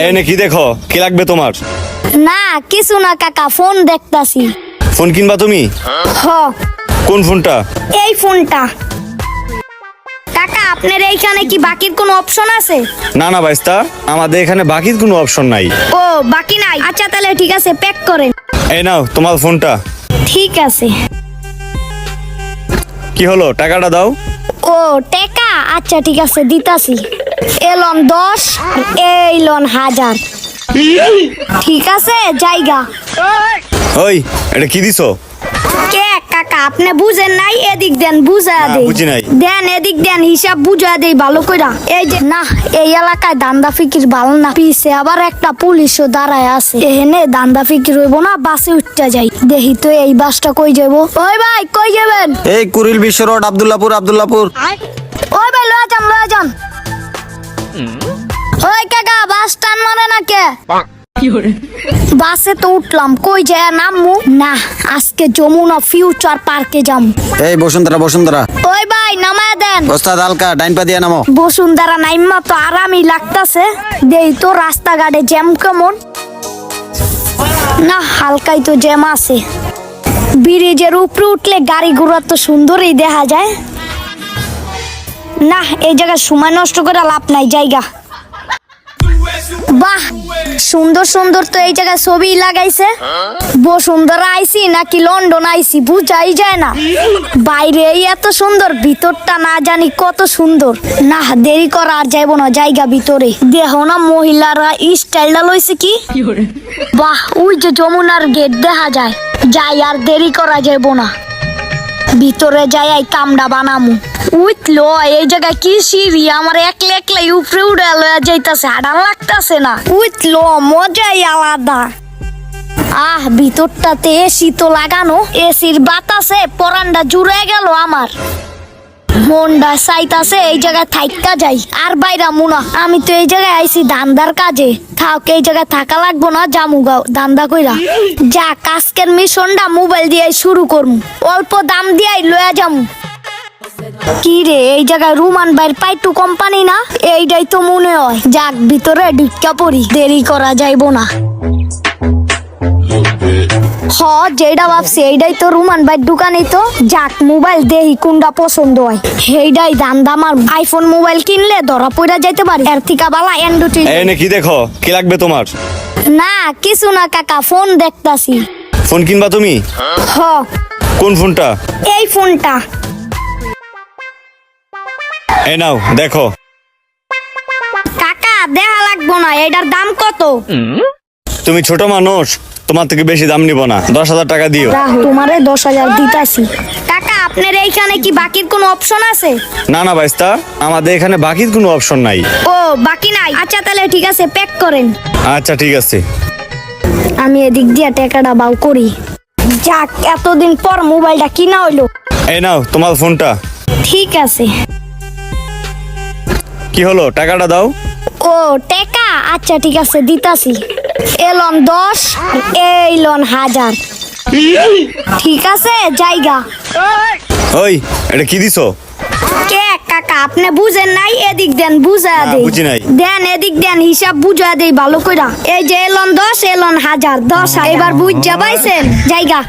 এনে কি দেখো? কি লাগবে তোমার? না কিছু না কাকা, ফোন দেখতাছি। ফোন কিনবা তুমি? হ, কোন ফোনটা? এই ফোনটা। কাকা আপনার এইখানে কি বাকির কোনো অপশন আছে? না না ভাইস্তা, আমাদের এখানে বাকির কোনো অপশন নাই। ও বাকি নাই, আচ্ছা তাহলে ঠিক আছে, প্যাক করেন। এই নাও তোমার ফোনটা। ঠিক আছে। কি হলো, টাকাটা দাও। ও টাকা, আচ্ছা ঠিক আছে দিতাছি। এলন 10, এই লন 1000। ঠিক আছে জায়গা। ওই, এটা কি দিছো? কে কাকা আপনি বুঝেন নাই? এদিক দেন বুঝা না, দেই। বুঝি নাই। দেন এদিক দেন, হিসাব বুঝা দেই ভালো কইরা। এই যে না, এই এলাকায় দান্দা ফিকির ভালো না। পিছে আবার একটা পুলিশও দাঁড়ায় আছে। এখানে দান্দা ফিকির হইব না, বাসে উঠতে যাই। দেখি তো এই বাসটা কই যাবো। ওই ভাই কই যাবেন? এই কুড়িল বিশ্ব রোড, আব্দুল্লাহপুর। ওই ভাই লয়ে যান। ওই কাকা বাস টান মানে না কে? বাসে তো উঠলাম, কই যায় নামমু? না আজকে যমুনা ফিউচার পার্কে যাম। এই বসুন্ধরা। ওই ভাই নামায় দেন। ওস্তাদ হালকা ডাইন পা দিয়ে নামো। বসুন্ধরা নাইমা তো আরামই লাগতাছে। দেই তো রাস্তাঘাটে জ্যাম কেমন। না হালকাই তো জ্যাম আছে। ব্রিজের উপরে উঠলে গাড়ি ঘোড়া তো সুন্দরই দেখা যায়। না এই জায়গায় সময় নষ্ট করে লাভ নাই, জায়গা। বাহ সুন্দর সুন্দর তো এই জায়গায় ছবি লাগাইছে। বসুন্ধরা আইছি নাকি লন্ডন আইছি বুঝাই যায় না। বাইরে এত সুন্দর, ভিতরটা না জানি কত সুন্দর। না দেরি করা আর যাইব না, জায়গা ভিতরে। দেখো না মহিলারা স্টাইলটা লইছে কি। বাহ ওই যে যমুনার গেট দেখা যায়। যাই আর দেরি করা যাইব না, ভিতরে যাই এই কামড়া বানামু। উঠলো এই জায়গায় কি সিঁড়ি, আমার একলাই উপরে উড়ে লয়া যাইতাছে, হাঁটা লাগতাছে না। উঠলো মজাই আলাদা। ভিতরটাতে এসি তো লাগানো, এসির বাতাসে পরানটা জুড়ে গেল আমার। মনটা চাইতাছে এই জায়গায় থাইকা যাই, আর বাইরা মুনা। আমি তো এই জায়গায় আইছি ধান্দার কাজে। থাক এই জায়গায় থাকা লাগবো না, জামুগাও ধান্দা কইরা। যা আজকের মিশনটা মোবাইল দিয়ে শুরু করমু, অল্প দাম দিয়ে লয়া যামু। কি রে এই জায়গায় রুমান ভাইয়ের পাইটু কোম্পানি না? এইটাই তো মনে হয়। যাক ভিতরে ঢুকা পড়ি, দেরি করা যাইব না। যেটা ভাবছি এইটাই তো রুমান ভাইয়ের দোকানই তো। যাক মোবাইল দেহি কোনটা পছন্দ হয়, সেইটাই দাম দামার। আইফোন মোবাইল কিনলে ধরা পড়া যাইতে পারে, এর থেকে বালা অ্যান্ড্রয়েড। এনে কি দেখো? কি লাগবে তোমার? না কিছু না কাকা, ফোন দেখতাছি। ফোন কিনবা তুমি? হ, কোন ফোনটা? এই ফোনটা। এই নাও দেখো। কাকা দেখা লাগবো না, এটার দাম কত? তুমি ছোট মানুষ, তোমার থেকে বেশি দাম নিব না, 10,000 টাকা দিও। তোমারে 10,000 দিতাছি। কাকা আপনার এইখানে কি বাকির কোনো অপশন আছে? না না ভাইস্তা, আমাদের এখানে বাকির কোনো অপশন নাই। ও বাকি নাই, আচ্ছা তাহলে ঠিক আছে, প্যাক করেন। আচ্ছা ঠিক আছে। আমি এদিক দিয়ে টাকাটা বাউ করি। যাক এতদিন পর মোবাইলটা কিনা হইলো। এই নাও তোমার ফোনটা। ঠিক আছে। কি হলো, টাকাটা দাও। ও টাকা, আচ্ছা ঠিক আছে দিতাছি। এলন 10, এই লন 1000। ঠিক আছে জায়গা। ওই, এটা কি দিছো? কে কাকা আপনি বুঝেন নাই? এদিক দেন বুঝা না, দেই। বুঝি নাই। দেন এদিক দেন, হিসাব বুঝা দেই ভালো কইরা। এই যে এলন 10, এলন 1000, 10,000। এবার বুঝ যাবাইছেন জায়গা।